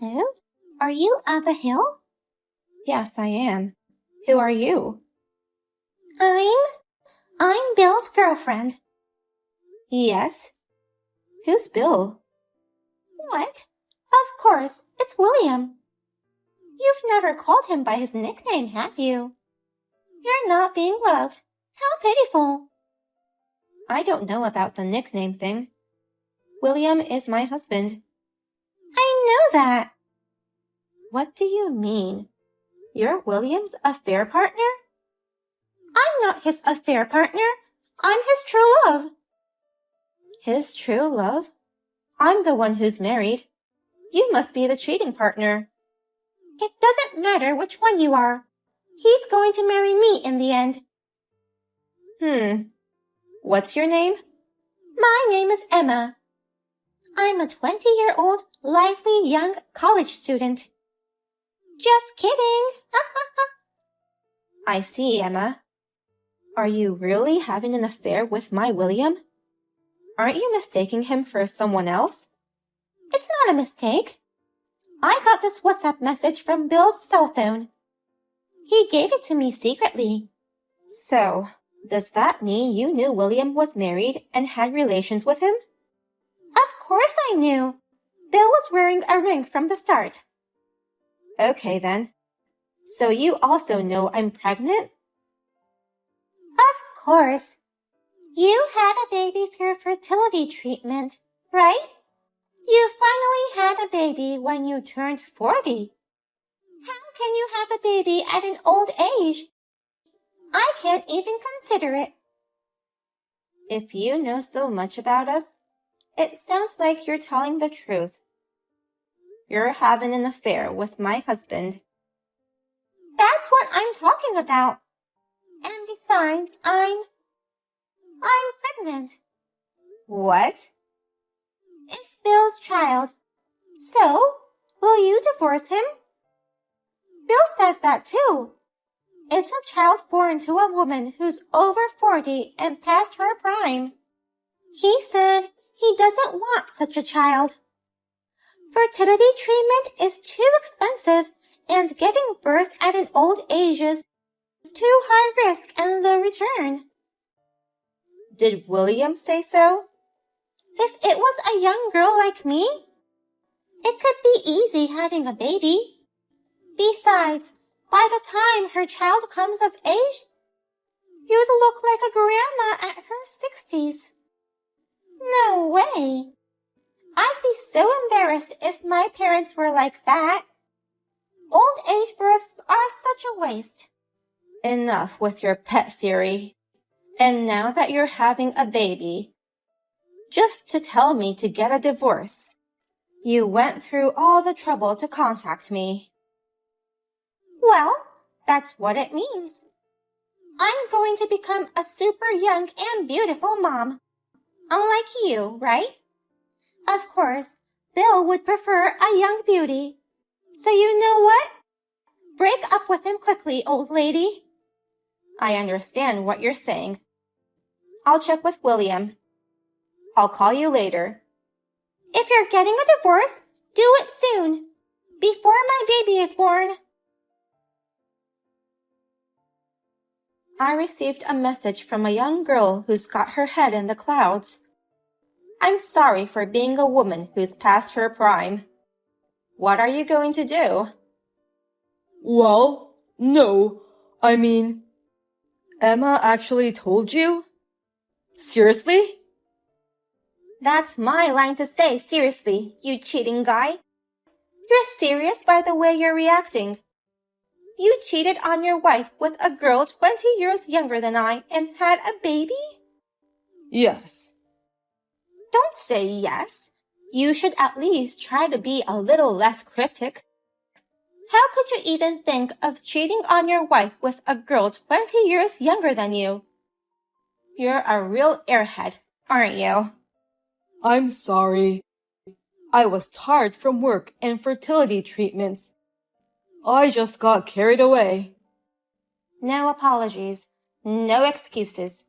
Hello? Are you Ava Hill? Yes, I am. Who are you? I'm Bill's girlfriend. Yes? Who's Bill? What? Of course, it's William. You've never called him by his nickname, have you? You're not being loved. How pitiful. I don't know about the nickname thing. William is my husband. I know that. What do you mean? You're William's affair partner? I'm not his affair partner. I'm his true love. His true love? I'm the one who's married. You must be the cheating partner. It doesn't matter which one you are. He's going to marry me in the end. What's your name? My name is Emma. I'm a 20-year-old, lively young college student. Just kidding. I see, Emma. Are you really having an affair with my William? Aren't you mistaking him for someone else? It's not a mistake. I got this WhatsApp message from Bill's cell phone. He gave it to me secretly. So, does that mean you knew William was married and had relations with him? Of course I knew. Bill was wearing a ring from the start. Okay then. So you also know I'm pregnant? Of course. You had a baby through fertility treatment, right? You finally had a baby when you turned 40. How can you have a baby at an old age? I can't even consider it. If you know so much about us, it sounds like you're telling the truth. You're having an affair with my husband. That's what I'm talking about. And besides, I'm pregnant. What? It's Bill's child. So, will you divorce him? Bill said that too. It's a child born to a woman who's over 40 and past her prime. He said he doesn't want such a child. Fertility treatment is too expensive, and giving birth at an old age is too high risk and low return. Did William say so? If it was a young girl like me, it could be easy having a baby. Besides, by the time her child comes of age, you'd look like a grandma at her 60s. No way. I'd be so embarrassed if my parents were like that. Old age births are such a waste. Enough with your pet theory. And now that you're having a baby, just to tell me to get a divorce, you went through all the trouble to contact me. Well, that's what it means. I'm going to become a super young and beautiful mom. Unlike you, right? Of course, Bill would prefer a young beauty. So you know what? Break up with him quickly, old lady. I understand what you're saying. I'll check with William. I'll call you later. If you're getting a divorce, do it soon. Before my baby is born. I received a message from a young girl who's got her head in the clouds. I'm sorry for being a woman who's past her prime. What are you going to do? Well, no, I mean, Emma actually told you? Seriously? That's my line to say, seriously, you cheating guy. You're serious by the way you're reacting. You cheated on your wife with a girl 20 years younger than I and had a baby? Yes. Don't say yes. You should at least try to be a little less cryptic. How could you even think of cheating on your wife with a girl 20 years younger than you? You're a real airhead, aren't you? I'm sorry. I was tired from work and fertility treatments. I just got carried away. No apologies. No excuses.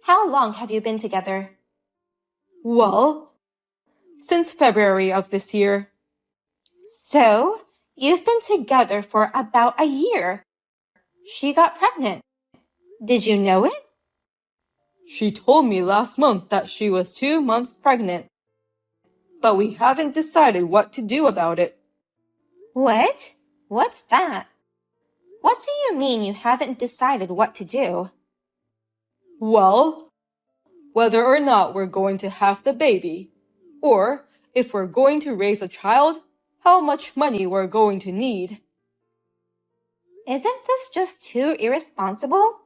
How long have you been together? Well, since February of this year. So, you've been together for about a year. She got pregnant. Did you know it? She told me last month that she was 2 months pregnant. But we haven't decided what to do about it. What? What's that? What do you mean you haven't decided what to do? Well, whether or not we're going to have the baby, or if we're going to raise a child, how much money we're going to need. Isn't this just too irresponsible?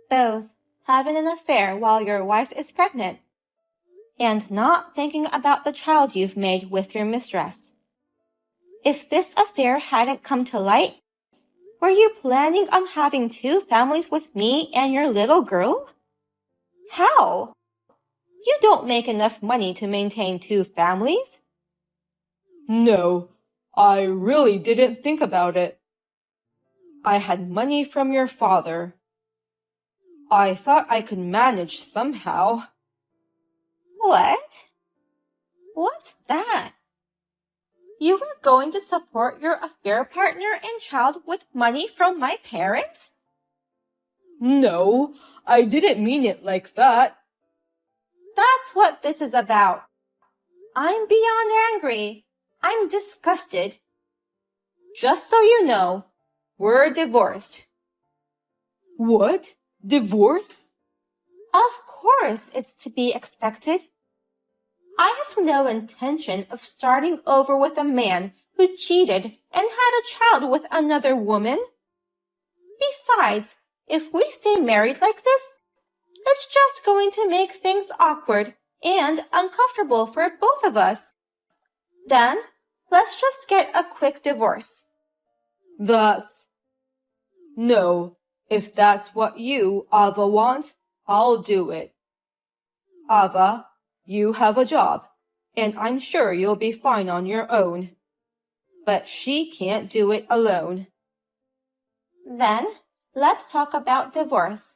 Both having an affair while your wife is pregnant and not thinking about the child you've made with your mistress. If this affair hadn't come to light, were you planning on having 2 families with me and your little girl? How? You don't make enough money to maintain 2 families. No, I really didn't think about it. I had money from your father. I thought I could manage somehow. What? What's that? You were going to support your affair partner and child with money from my parents? No, I didn't mean it like that. That's what this is about. I'm beyond angry. I'm disgusted. Just so you know, we're divorced. What? Divorce? Of course it's to be expected. I have no intention of starting over with a man who cheated and had a child with another woman. Besides, if we stay married like this, it's just going to make things awkward and uncomfortable for both of us. Then, let's just get a quick divorce. No, if that's what you, Ava, want, I'll do it. Ava, you have a job, and I'm sure you'll be fine on your own. But she can't do it alone. Then, let's talk about divorce.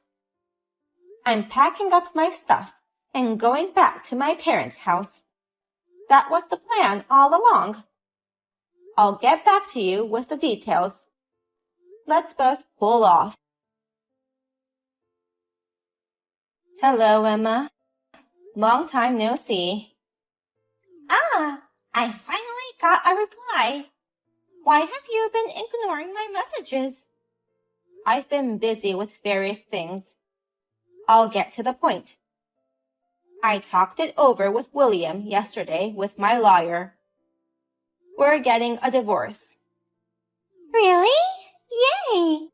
I'm packing up my stuff and going back to my parents' house. That was the plan all along. I'll get back to you with the details. Let's both pull off. Hello, Emma. Long time no see. Ah, I finally got a reply. Why have you been ignoring my messages? I've been busy with various things. I'll get to the point. I talked it over with William yesterday with my lawyer. We're getting a divorce. Really? Yay!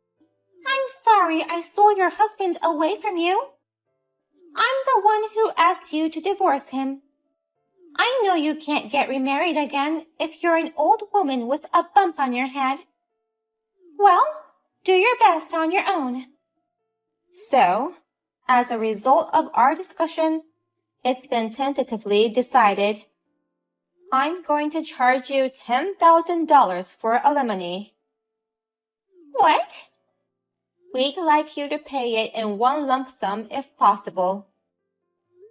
I'm sorry I stole your husband away from you. I'm the one who asked you to divorce him. I know you can't get remarried again if you're an old woman with a bump on your head. Well, do your best on your own. So, as a result of our discussion, it's been tentatively decided. I'm going to charge you $10,000 for alimony. What? We'd like you to pay it in one lump sum if possible.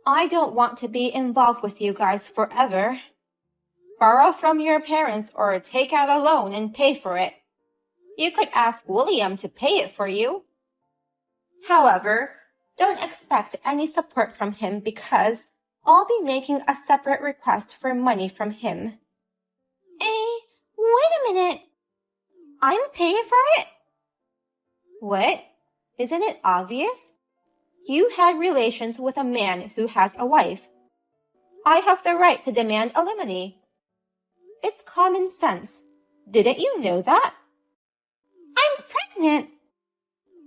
I don't want to be involved with you guys forever. Borrow from your parents or take out a loan and pay for it. You could ask William to pay it for you. However, don't expect any support from him because I'll be making a separate request for money from him. Wait a minute. I'm paying for it? What? Isn't it obvious? You had relations with a man who has a wife. I have the right to demand alimony. It's common sense. Didn't you know that? I'm pregnant.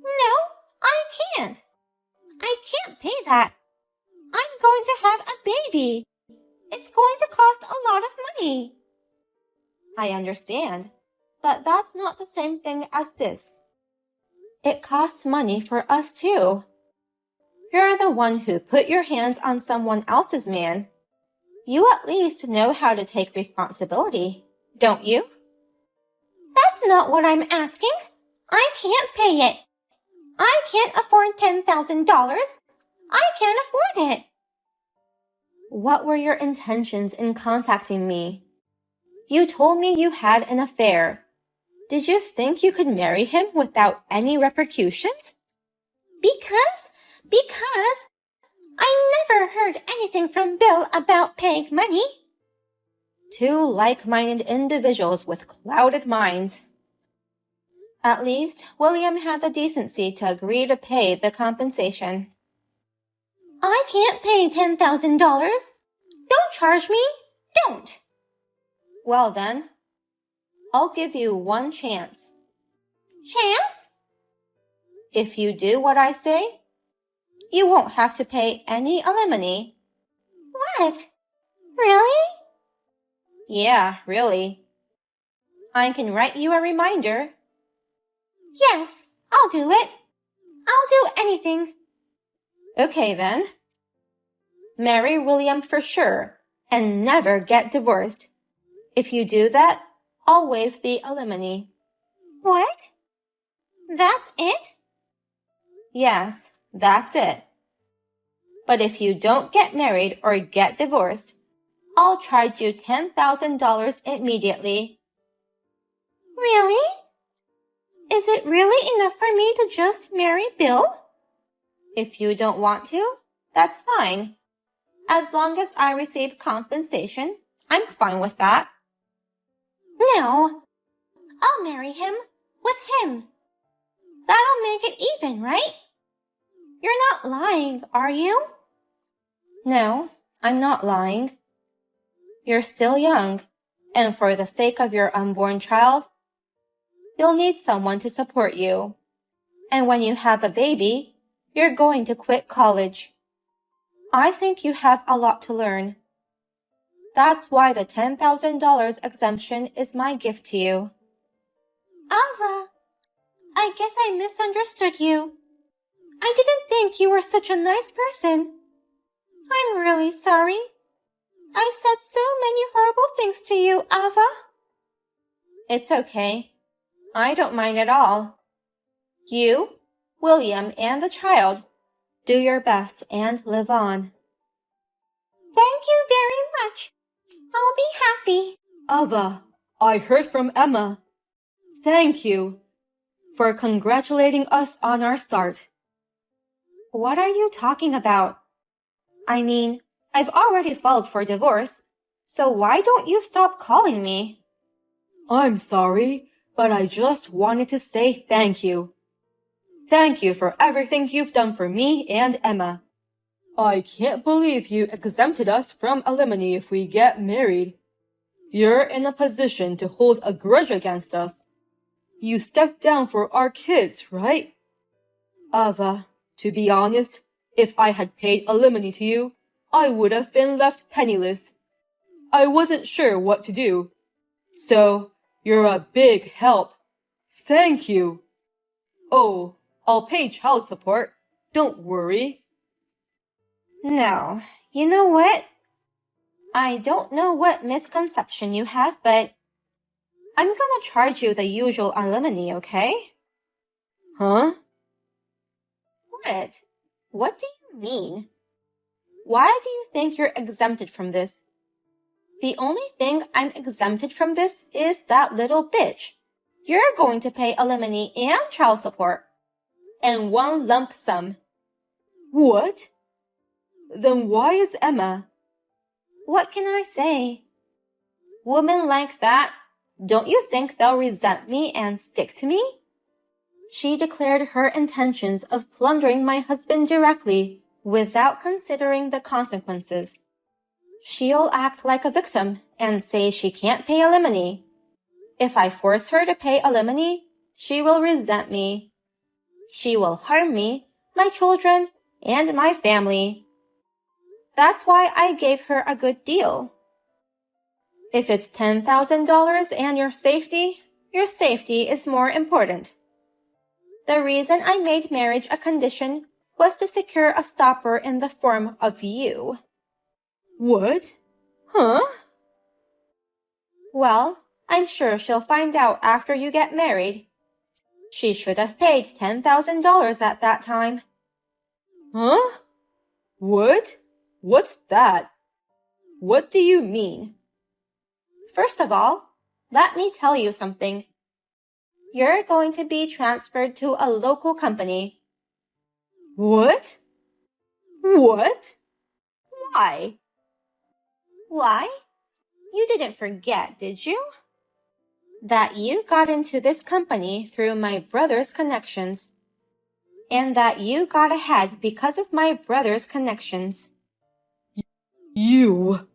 No, I can't. I can't pay that. I'm going to have a baby. It's going to cost a lot of money. I understand, but that's not the same thing as this. It costs money for us too. You're the one who put your hands on someone else's man. You at least know how to take responsibility, don't you? That's not what I'm asking. I can't pay it. I can't afford $10,000. I can't afford it. What were your intentions in contacting me? You told me you had an affair. Did you think you could marry him without any repercussions? Because I never heard anything from Bill about paying money. Two like-minded individuals with clouded minds. At least, William had the decency to agree to pay the compensation. I can't pay $10,000. Don't charge me. Don't. Well then, I'll give you one chance. Chance? If you do what I say, you won't have to pay any alimony. What? Really? Yeah, really. I can write you a reminder. Yes, I'll do it. I'll do anything. Okay then. Marry William for sure and never get divorced. If you do that, I'll waive the alimony. What? That's it? Yes, that's it. But if you don't get married or get divorced, I'll charge you $10,000 immediately. Really? Is it really enough for me to just marry Bill? If you don't want to, that's fine. As long as I receive compensation, I'm fine with that. No, I'll marry him with him. That'll make it even, right? You're not lying, are you? No, I'm not lying. You're still young, and for the sake of your unborn child, you'll need someone to support you. And when you have a baby, you're going to quit college. I think you have a lot to learn. That's why the $10,000 exemption is my gift to you. Ava, I guess I misunderstood you. I didn't think you were such a nice person. I'm really sorry. I said so many horrible things to you, Ava. It's okay. I don't mind at all. You, William, and the child, do your best and live on. Thank you very much. I'll be happy. Ava, I heard from Emma. Thank you for congratulating us on our start. What are you talking about? I mean, I've already filed for divorce, so why don't you stop calling me? I'm sorry, but I just wanted to say thank you. Thank you for everything you've done for me and Emma. I can't believe you exempted us from alimony if we get married. You're in a position to hold a grudge against us. You stepped down for our kids, right? Ava, to be honest, if I had paid alimony to you, I would have been left penniless. I wasn't sure what to do. So, you're a big help. Thank you. Oh, I'll pay child support. Don't worry. No, you know what? I don't know what misconception you have, but I'm gonna charge you the usual alimony, okay? Huh? What? What do you mean? Why do you think you're exempted from this? The only thing I'm exempted from this is that little bitch. You're going to pay alimony and child support. And one lump sum. What? Then why is Emma? What can I say? Women like that, don't you think they'll resent me and stick to me? She declared her intentions of plundering my husband directly without considering the consequences. She'll act like a victim and say she can't pay alimony. If I force her to pay alimony, she will resent me. She will harm me, my children, and my family. That's why I gave her a good deal. If it's $10,000 and your safety is more important. The reason I made marriage a condition was to secure a stopper in the form of you. What? Huh? Well, I'm sure she'll find out after you get married. She should have paid $10,000 at that time. Huh? What? What's that? What do you mean? First of all, let me tell you something. You're going to be transferred to a local company. What? What? Why? Why? You didn't forget, did you? That you got into this company through my brother's connections. And that you got ahead because of my brother's connections. You.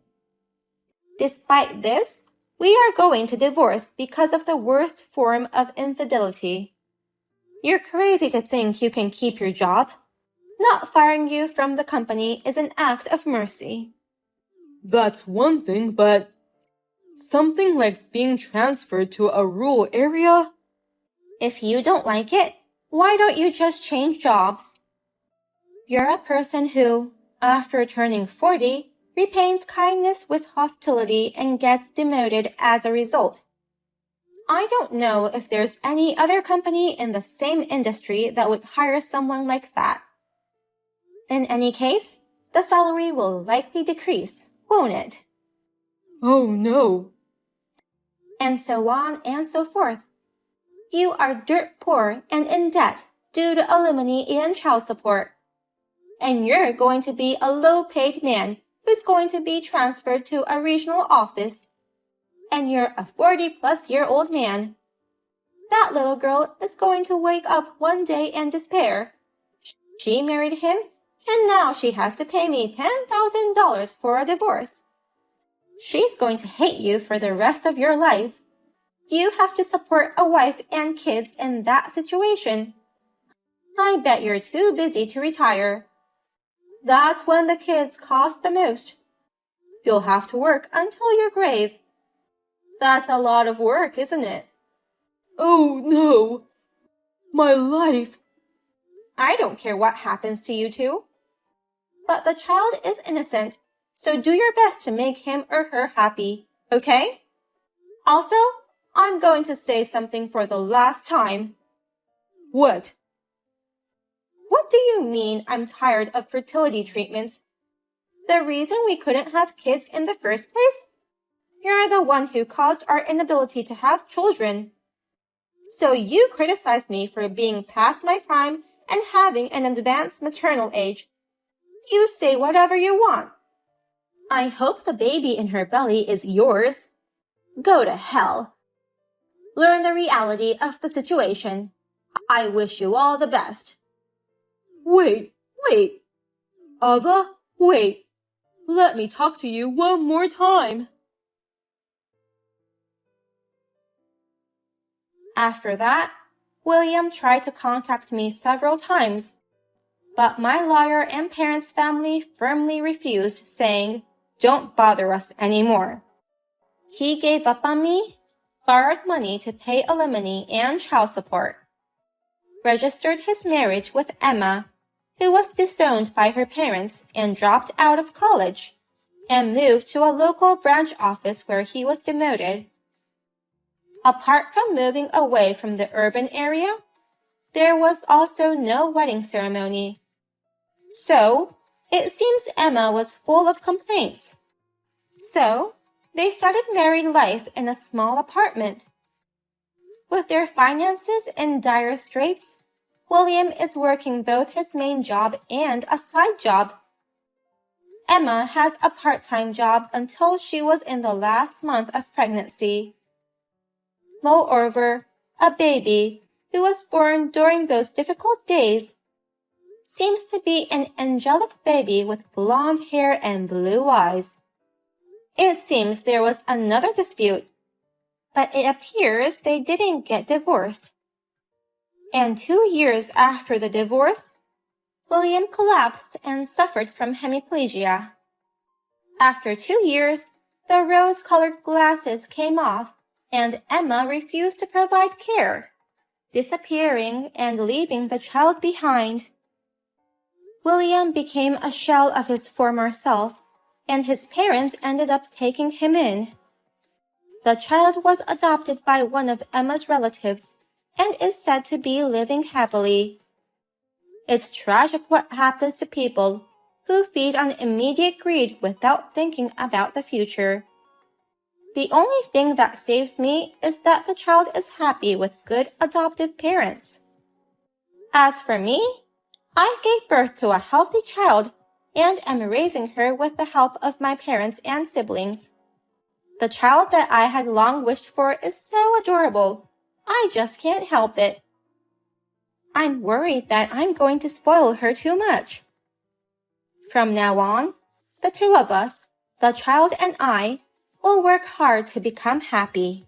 Despite this, we are going to divorce because of the worst form of infidelity. You're crazy to think you can keep your job. Not firing you from the company is an act of mercy. That's one thing, but something like being transferred to a rural area? If you don't like it, why don't you just change jobs? You're a person who, after turning 40, repays kindness with hostility and gets demoted as a result. I don't know if there's any other company in the same industry that would hire someone like that. In any case, the salary will likely decrease, won't it? Oh no. And so on and so forth. You are dirt poor and in debt due to alimony and child support. And you're going to be a low-paid man who's going to be transferred to a regional office. And you're a 40-plus-year-old man. That little girl is going to wake up one day and despair. She married him, and now she has to pay me $10,000 for a divorce. She's going to hate you for the rest of your life. You have to support a wife and kids in that situation. I bet you're too busy to retire. That's when the kids cost the most. You'll have to work until your grave. That's a lot of work, isn't it? Oh no. My life. I don't care what happens to you two. But the child is innocent, so do your best to make him or her happy, okay? Also, I'm going to say something for the last time. What? What do you mean I'm tired of fertility treatments? The reason we couldn't have kids in the first place? You're the one who caused our inability to have children. So you criticize me for being past my prime and having an advanced maternal age. You say whatever you want. I hope the baby in her belly is yours. Go to hell. Learn the reality of the situation. I wish you all the best. Wait. Ava, wait. Let me talk to you one more time. After that, William tried to contact me several times, but my lawyer and parents' family firmly refused, saying, "Don't bother us anymore." He gave up on me, borrowed money to pay alimony and child support, registered his marriage with Emma, who was disowned by her parents and dropped out of college, and moved to a local branch office where he was demoted. Apart from moving away from the urban area, there was also no wedding ceremony. So, it seems Emma was full of complaints. So, they started married life in a small apartment. With their finances in dire straits, William is working both his main job and a side job. Emma has a part-time job until she was in the last month of pregnancy. Moreover, a baby, who was born during those difficult days, seems to be an angelic baby with blonde hair and blue eyes. It seems there was another dispute, but it appears they didn't get divorced. And 2 years after the divorce, William collapsed and suffered from hemiplegia. After 2 years, the rose-colored glasses came off, and Emma refused to provide care, disappearing and leaving the child behind. William became a shell of his former self, and his parents ended up taking him in. The child was adopted by one of Emma's relatives and is said to be living happily. It's tragic what happens to people who feed on immediate greed without thinking about the future. The only thing that saves me is that the child is happy with good adoptive parents. As for me, I gave birth to a healthy child and am raising her with the help of my parents and siblings. The child that I had long wished for is so adorable. I just can't help it. I'm worried that I'm going to spoil her too much. From now on, the two of us, the child and I, will work hard to become happy.